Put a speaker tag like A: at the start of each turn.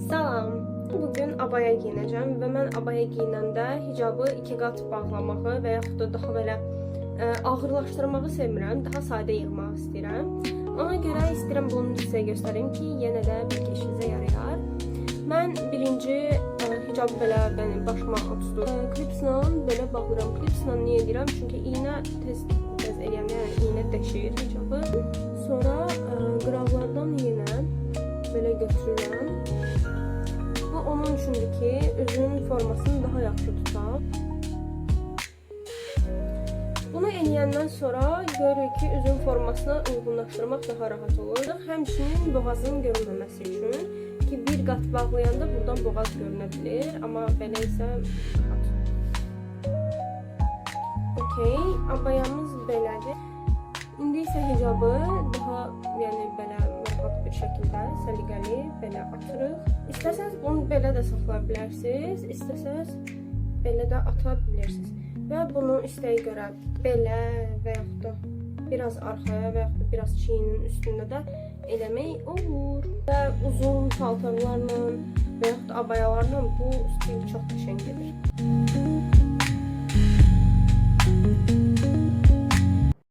A: Salam. Bugün abaya giyinəcəm və mən abaya giyinəndə hicabı 2 qat bağlamağı və yaxud da daha belə ağırlaşdırmağı sevmirəm. Daha sadə yığmaq istəyirəm. Ona görə istəyirəm bunu sizə göstərim ki, yenə də bir işinizə yarayar. Mən birinci hicabı belə başıma tuturam. Klipslə belə bağlayıram. Klipslə niyə edirəm? Çünki iynə tez eləyəm, yəni iynə dəşir hicabı. Sonra qıraqlardan yenə belə götürürəm. Bu onun üçündür ki, üzünün formasını daha yaxşı tutar. Bunu eləyəndən sonra görürük ki, üzün formasına uyğunlaşdırmaq daha rahat olur. Həmçinin boğazın görünməməsi üçün ki, bir qat bağlayanda buradan boğaz görünə bilir, amma belə isə rahat. Okey, abayamız belədir. İndi isə hicabı daha belə rahat bir şəkildə səliqəli belə atırıq. İstəsəz bunu belə də saxlaya bilərsiniz, istəsəz belə də ata bilirsiniz. Və bunu istəyə görə belə və yaxud da biraz arxaya və yaxud da biraz çiyinin üstündə də eləmək olur. Və uzun paltarlarla və yaxud da abayalarla bu stil çox qəşəng gedir.